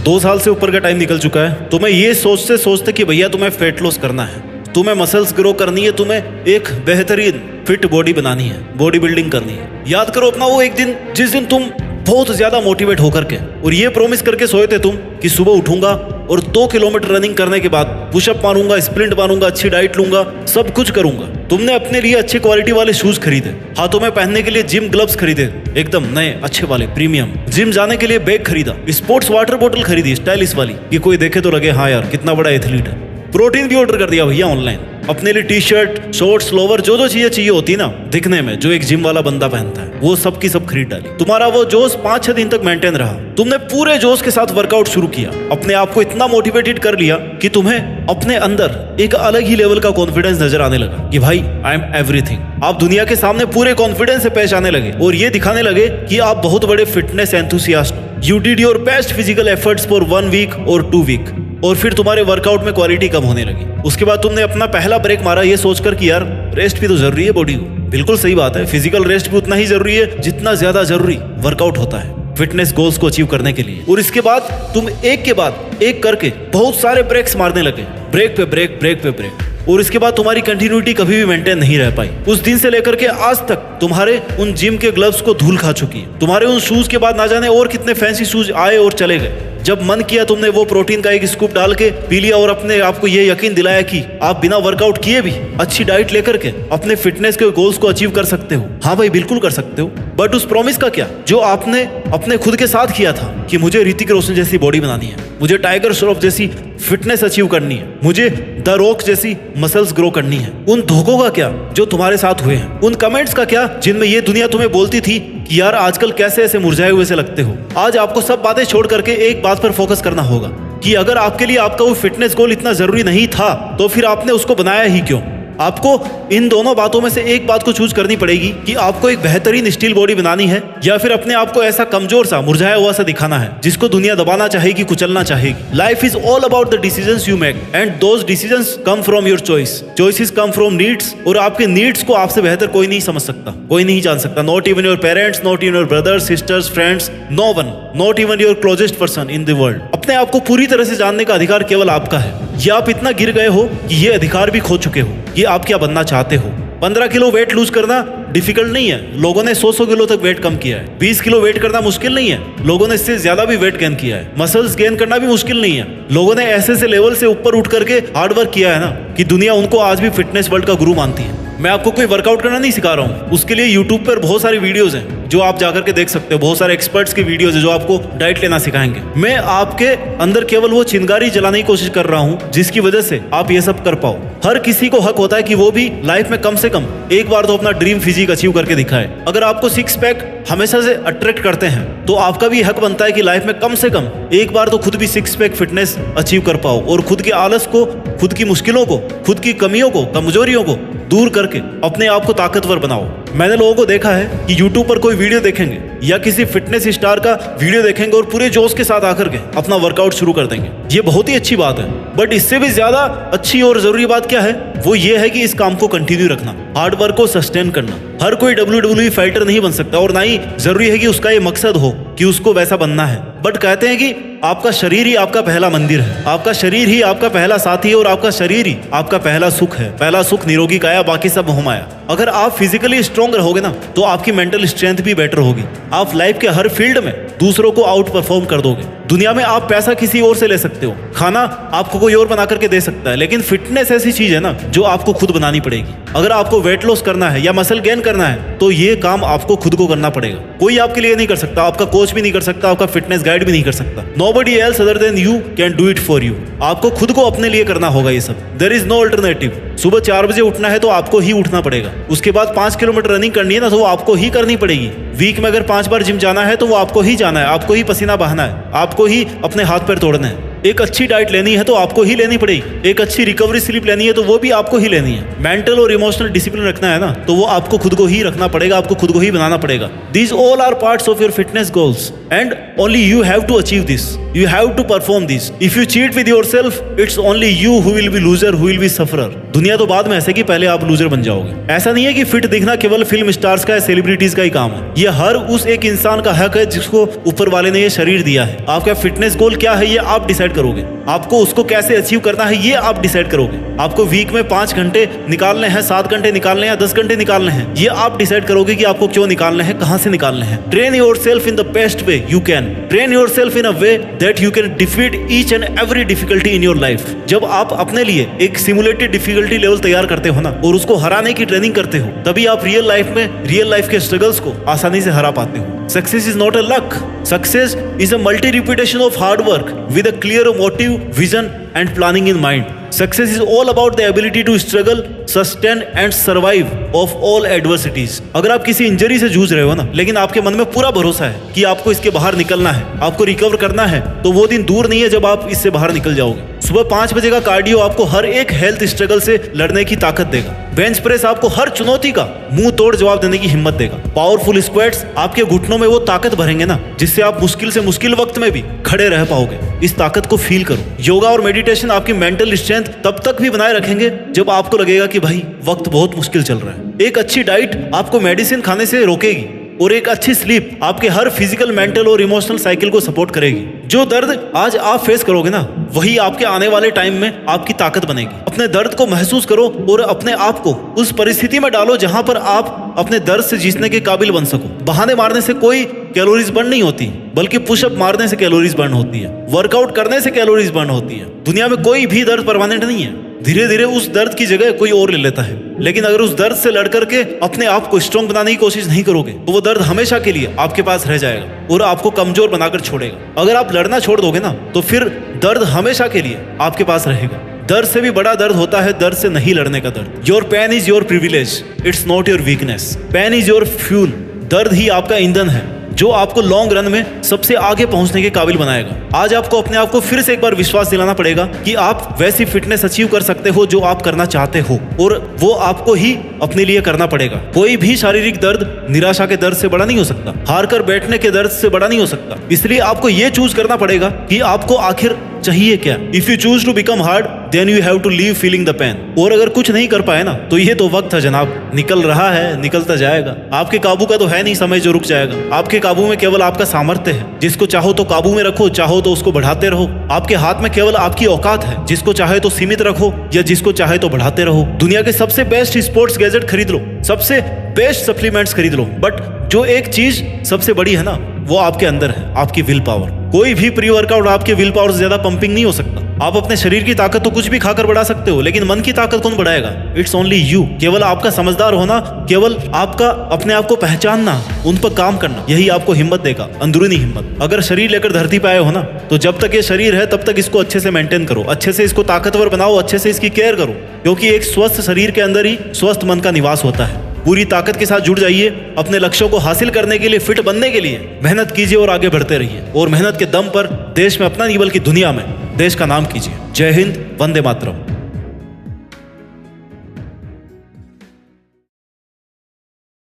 2 साल से ऊपर का टाइम निकल चुका है। तुम्हें ये सोचते कि भैया तुम्हें फेट लॉस करना है, तुम्हें मसल्स ग्रो करनी है, तुम्हें एक बेहतरीन फिट बॉडी बनानी है, बॉडी बिल्डिंग करनी है। याद करो अपना वो एक दिन जिस दिन तुम बहुत ज्यादा मोटिवेट होकर के और ये प्रॉमिस करके सोए थे तुम कि सुबह उठूंगा और 2 किलोमीटर रनिंग करने के बाद पुशअप मारूंगा, स्प्रिंट मारूंगा, अच्छी डाइट लूंगा, सब कुछ करूंगा। तुमने अपने लिए अच्छी क्वालिटी वाले शूज खरीदे, हाथों में पहनने के लिए जिम ग्लव्स खरीदे, एकदम नए अच्छे वाले प्रीमियम। जिम जाने के लिए बैग खरीदा, स्पोर्ट्स वाटर बोतल खरीदी स्टाइलिश वाली कि कोई देखे तो लगे हाँ यार कितना बड़ा एथलीट है। प्रोटीन भी ऑर्डर कर दिया भैया ऑनलाइन, अपने लिए टी शर्ट, शॉर्ट्स, लोवर, जो चीजें चाहिए होती ना दिखने में, जो एक जिम वाला बंदा पहनता है, वो सब की सब खरीद डाली। तुम्हारा वो जोश 5-6 दिन तक मेंटेन रहा। तुमने पूरे जोश के साथ वर्कआउट शुरू किया, अपने आप को इतना मोटिवेटेड कर लिया कि तुम्हें अपने अंदर एक अलग ही लेवल का कॉन्फिडेंस नजर आने लगा कि भाई आई एम एवरीथिंग। आप दुनिया के सामने पूरे कॉन्फिडेंस से पेश आने लगे और ये दिखाने लगे कि आप बहुत बड़े फिटनेस एंथुसियास्ट हो। You did your best physical efforts for 1 week और 2 वीक और फिर तुम्हारे वर्कआउट में क्वालिटी कम होने लगी। उसके बाद तुमने अपना पहला ब्रेक मारा ये सोचकर कि यार रेस्ट भी तो जरूरी है बॉडी को। बिल्कुल सही बात है, फिजिकल रेस्ट भी उतना ही जरूरी है जितना ज्यादा जरूरी वर्कआउट होता है फिटनेस गोल्स को अचीव करने के लिए। और इसके बाद तुम एक के बाद एक करके बहुत सारे ब्रेक्स मारने लगे, ब्रेक पे ब्रेक, ब्रेक पे ब्रेक। और इसके बाद तुम्हारी कंटिन्यूटी कभी भी मेंटेन नहीं रह पाई। उस दिन से लेकर के आज तक तुम्हारे उन जिम के ग्लव्स को धूल खा चुकी है। तुम्हारे उन शूज के बाद ना जाने और कितने फैंसी शूज आए और चले गए। जब मन किया तुमने वो प्रोटीन का एक स्कूप डाल के पी लिया और अपने आप को ये यकीन दिलाया कि आप बिना वर्कआउट किए भी अच्छी डाइट लेकर के अपने फिटनेस के गोल्स को अचीव कर सकते हो। हाँ भाई बिल्कुल कर सकते हो, बट उस प्रॉमिस का क्या जो आपने अपने खुद के साथ किया था कि मुझे ऋतिक रोशन जैसी बॉडी बनानी है, मुझे टाइगर श्रॉफ जैसी फिटनेस अचीव करनी है, मुझे द रॉक जैसी मसल्स ग्रो करनी है। उन धोखों का क्या जो तुम्हारे साथ हुए हैं, उन कमेंट्स का क्या जिनमें ये दुनिया तुम्हें बोलती थी कि यार आजकल कैसे ऐसे मुरझाए हुए से लगते हो। आज आपको सब बातें छोड़ करके एक बात पर फोकस करना होगा कि अगर आपके लिए आपका वो फिटनेस गोल इतना जरूरी नहीं था तो फिर आपने उसको बनाया ही क्यों। आपको इन दोनों बातों में से एक बात को चूज करनी पड़ेगी कि आपको एक बेहतरीन स्टील बॉडी बनानी है या फिर अपने आप को ऐसा कमजोर सा मुरझाया हुआ सा दिखाना है जिसको दुनिया दबाना चाहेगी, कुचलना चाहेगी। Life is all about the decisions you make and those decisions come from your choice. Choices come from needs और आपके नीड्स को आपसे बेहतर कोई नहीं समझ सकता, कोई नहीं जान सकता। Not even your parents, not even your brothers, sisters, friends, no one, not even your closest person in the world. अपने आप को पूरी तरह से जानने का अधिकार केवल आपका है। ये आप इतना गिर गए हो कि ये अधिकार भी खो चुके हो। ये आप क्या बनना चाहते हो। 15 किलो वेट लूज करना डिफिकल्ट नहीं है, लोगों ने 100 किलो तक वेट कम किया है। 20 किलो वेट करना मुश्किल नहीं है, लोगों ने इससे ज्यादा भी वेट गेन किया है। मसल्स गेन करना भी मुश्किल नहीं है, लोगों ने ऐसे लेवल से ऊपर उठ करके हार्ड वर्क किया है ना कि दुनिया उनको आज भी फिटनेस वर्ल्ड का गुरु मानती है। मैं आपको कोई वर्कआउट करना नहीं सिखा रहा हूँ, उसके लिए यूट्यूब पर बहुत सारी वीडियोस हैं जो आप जाकर के देख सकते हो। बहुत सारे एक्सपर्ट्स की वीडियोस है जो आपको डाइट लेना सिखाएंगे। मैं आपके अंदर केवल वो चिंगारी जलाने की कोशिश कर रहा हूँ जिसकी वजह से आप ये सब कर पाओ। हर किसी को हक होता है कि वो भी लाइफ में कम से कम एक बार तो अपना ड्रीम फिजिक अचीव करके दिखाए। अगर आपको 6 पैक हमेशा से अट्रैक्ट करते हैं तो आपका भी हक बनता है कि लाइफ में कम से कम एक बार तो खुद भी 6 पैक फिटनेस अचीव कर पाओ और खुद के आलस को, खुद की मुश्किलों को, खुद की कमियों को, कमजोरियों को दूर करके अपने आप को ताकतवर बनाओ। मैंने लोगों को देखा है कि YouTube पर कोई वीडियो देखेंगे या किसी फिटनेस स्टार का वीडियो देखेंगे और पूरे जोश के साथ आकर के अपना वर्कआउट शुरू कर देंगे। ये बहुत ही अच्छी बात है, बट इससे भी ज्यादा अच्छी और जरूरी बात क्या है वो ये है कि इस काम को कंटिन्यू रखना, हार्ड वर्क को सस्टेन करना। हर कोई WWE फाइटर नहीं बन सकता और ना ही जरूरी है कि उसका ये मकसद हो कि उसको वैसा बनना है। बट कहते हैं कि आपका शरीर ही आपका पहला मंदिर है, आपका शरीर ही आपका पहला साथी है और आपका शरीर ही आपका पहला सुख है। पहला सुख निरोगी काया, बाकी सब मोहमाया। अगर आप फिजिकली स्ट्रॉन्ग रहोगे ना तो आपकी मेंटल स्ट्रेंथ भी बेटर होगी। आप लाइफ के हर फील्ड में दूसरों को आउट परफॉर्म कर दोगे। दुनिया में आप पैसा किसी और से ले सकते हो, खाना आपको कोई और बना करके दे सकता है, लेकिन फिटनेस ऐसी चीज है ना जो आपको खुद बनानी पड़ेगी। अगर आपको वेट लॉस करना है या मसल गेन करना है तो ये काम आपको खुद को करना पड़ेगा। कोई आपके लिए नहीं कर सकता, आपका कोच भी नहीं कर सकता, आपका फिटनेस गाइड भी नहीं कर सकता। Nobody else other than you can do it for you। आपको खुद को अपने लिए करना होगा ये सब। There is no alternative। सुबह 4 बजे उठना है तो आपको ही उठना पड़ेगा। उसके बाद 5 किलोमीटर रनिंग करनी है ना तो वो आपको ही करनी पड़ेगी। वीक में अगर 5 बार जिम जाना है तो वो आपको ही जाना है, आपको ही पसीना बहाना है, आपको ही अपने हाथ पैर तोड़ने हैं। एक अच्छी डाइट लेनी है तो आपको ही लेनी पड़ेगी। एक अच्छी रिकवरी स्लीप लेनी है तो वो भी आपको ही लेनी है। मेंटल और इमोशनल डिसिप्लिन रखना है ना तो वो आपको खुद को ही रखना पड़ेगा, आपको खुद को ही बनाना पड़ेगा। These all are parts of your fitness goals and only you have to achieve this. You have to perform these. If you cheat with yourself, it's only you who will be loser, who will be sufferer. दुनिया तो बाद में ऐसे कि पहले आप loser बन जाओगे। ऐसा नहीं है कि फिट दिखना केवल फिल्म स्टार्स का है, सेलिब्रिटीज का ही काम है। ये हर उस एक इंसान का हक है जिसको ऊपर वाले ने ये शरीर दिया है। आपका फिटनेस गोल क्या है ये आप डिसाइड करोगे। आपको उसको कैसे अचीव करना है ये आप डिसाइड करोगे। आपको वीक में 5 घंटे निकालने हैं, 7 घंटे निकालने हैं, 10 घंटे निकालने हैं, ये आप डिसाइड करोगे कि आपको क्यों निकालने हैं, कहां से निकालने हैं। Train yourself in the best way you can. Train yourself in a way that you can defeat each and every difficulty in your life. जब आप अपने लिए एक सिमुलेटेड डिफिकल्टी लेवल तैयार करते हो ना और उसको हराने की ट्रेनिंग करते हो, तभी आप रियल लाइफ के स्ट्रगल्स को आसानी से हरा पाते हो। Success is not a luck. Success is a multi repetition of hard work with a clear motive, vision and planning in mind. Success is all about the ability to struggle, sustain and survive of all adversities. अगर आप किसी injury से जूझ रहे हो ना, लेकिन आपके मन में पूरा भरोसा है कि आपको इसके बाहर निकलना है, आपको रिकवर करना है, तो वो दिन दूर नहीं है जब आप इससे बाहर निकल जाओगे। सुबह 5 बजे का कार्डियो आपको हर एक हेल्थ स्ट्रगल से लड़ने की ताकत देगा। बेंच प्रेस आपको हर चुनौती का मुंह तोड़ जवाब देने की हिम्मत देगा। पावरफुल स्क्वाट्स आपके घुटनों में वो ताकत भरेंगे ना, जिससे आप मुश्किल से मुश्किल वक्त में भी खड़े रह पाओगे। इस ताकत को फील करो। योगा और मेडिटेशन आपकी मेंटल स्ट्रेंथ तब तक भी बनाए रखेंगे जब आपको लगेगा कि भाई वक्त बहुत मुश्किल चल रहा है। एक अच्छी डाइट आपको मेडिसिन खाने से रोकेगी और एक अच्छी स्लीप आपके हर फिजिकल, मेंटल और इमोशनल साइकिल को सपोर्ट करेगी। जो दर्द आज आप फेस करोगे ना, वही आपके आने वाले टाइम में आपकी ताकत बनेगी। अपने दर्द को महसूस करो और अपने आप को उस परिस्थिति में डालो जहां पर आप अपने दर्द से जीतने के काबिल बन सको। बहाने मारने से कोई कैलोरीज बर्न नहीं होती, बल्कि पुशअप मारने से कैलोरीज बर्न होती है, वर्कआउट करने से कैलोरीज बर्न होती है। दुनिया में कोई भी दर्द परमानेंट नहीं है। धीरे धीरे उस दर्द की जगह कोई और ले लेता है, लेकिन अगर उस दर्द से लड़ करके अपने आप को स्ट्रॉन्ग बनाने की कोशिश नहीं करोगे तो वो दर्द हमेशा के लिए आपके पास रह जाएगा और आपको कमजोर बनाकर छोड़ेगा। अगर आप लड़ना छोड़ दोगे ना, तो फिर दर्द हमेशा के लिए आपके पास रहेगा। दर्द से भी बड़ा दर्द होता है दर्द से नहीं लड़ने का दर्द। Your pain is your privilege, it's not your weakness. Pain is your fuel. दर्द ही आपका ईंधन है जो आपको लॉन्ग रन में सबसे आगे पहुंचने के काबिल बनाएगा। आज आपको अपने आप को फिर से एक बार विश्वास दिलाना पड़ेगा कि आप वैसी फिटनेस अचीव कर सकते हो जो आप करना चाहते हो, और वो आपको ही अपने लिए करना पड़ेगा। कोई भी शारीरिक दर्द निराशा के दर्द से बड़ा नहीं हो सकता, हार कर बैठने के दर्द से बड़ा नहीं हो सकता। इसलिए आपको ये चूज करना पड़ेगा कि आपको आखिर चाहिए क्या। If you choose to become hard then you have to leave feeling the pain. और अगर कुछ नहीं कर पाए ना, तो ये तो वक्त है जनाब, निकल रहा है, निकलता जाएगा। आपके काबू का तो है नहीं समय जो रुक जाएगा। आपके काबू में केवल आपका सामर्थ्य है। जिसको चाहो तो काबू में रखो, चाहो तो उसको बढ़ाते रहो। आपके हाथ में केवल आपकी औकात है। जिसको चाहे तो सीमित रखो या जिसको चाहे तो बढ़ाते रहो। दुनिया के सबसे बेस्ट स्पोर्ट्स गैजेट खरीद लो, सबसे बेस्ट सप्लीमेंट्स खरीद लो, बट जो एक चीज सबसे बड़ी है ना, वो आपके अंदर है, आपकी विल पावर। कोई भी प्री वर्कआउट आपके विल पावर से ज्यादा पंपिंग नहीं हो सकता। आप अपने शरीर की ताकत तो कुछ भी खाकर बढ़ा सकते हो, लेकिन मन की ताकत कौन बढ़ाएगा? It's only you. केवल आपका समझदार होना, केवल आपका अपने आप को पहचानना, उन पर काम करना, यही आपको हिम्मत देगा, अंदरूनी हिम्मत। अगर शरीर लेकर धरती पे आए हो ना, तो जब तक ये शरीर है तब तक इसको अच्छे से मेंटेन करो, अच्छे से इसको ताकतवर बनाओ, अच्छे से इसकी केयर करो, क्योंकि एक स्वस्थ शरीर के अंदर ही स्वस्थ मन का निवास होता है। पूरी ताकत के साथ जुड़ जाइए। अपने लक्ष्यों को हासिल करने के लिए, फिट बनने के लिए मेहनत कीजिए और आगे बढ़ते रहिए। और मेहनत के दम पर देश में अपना नहीं बल्कि दुनिया में देश का नाम कीजिए। जय हिंद, वंदे मातरम।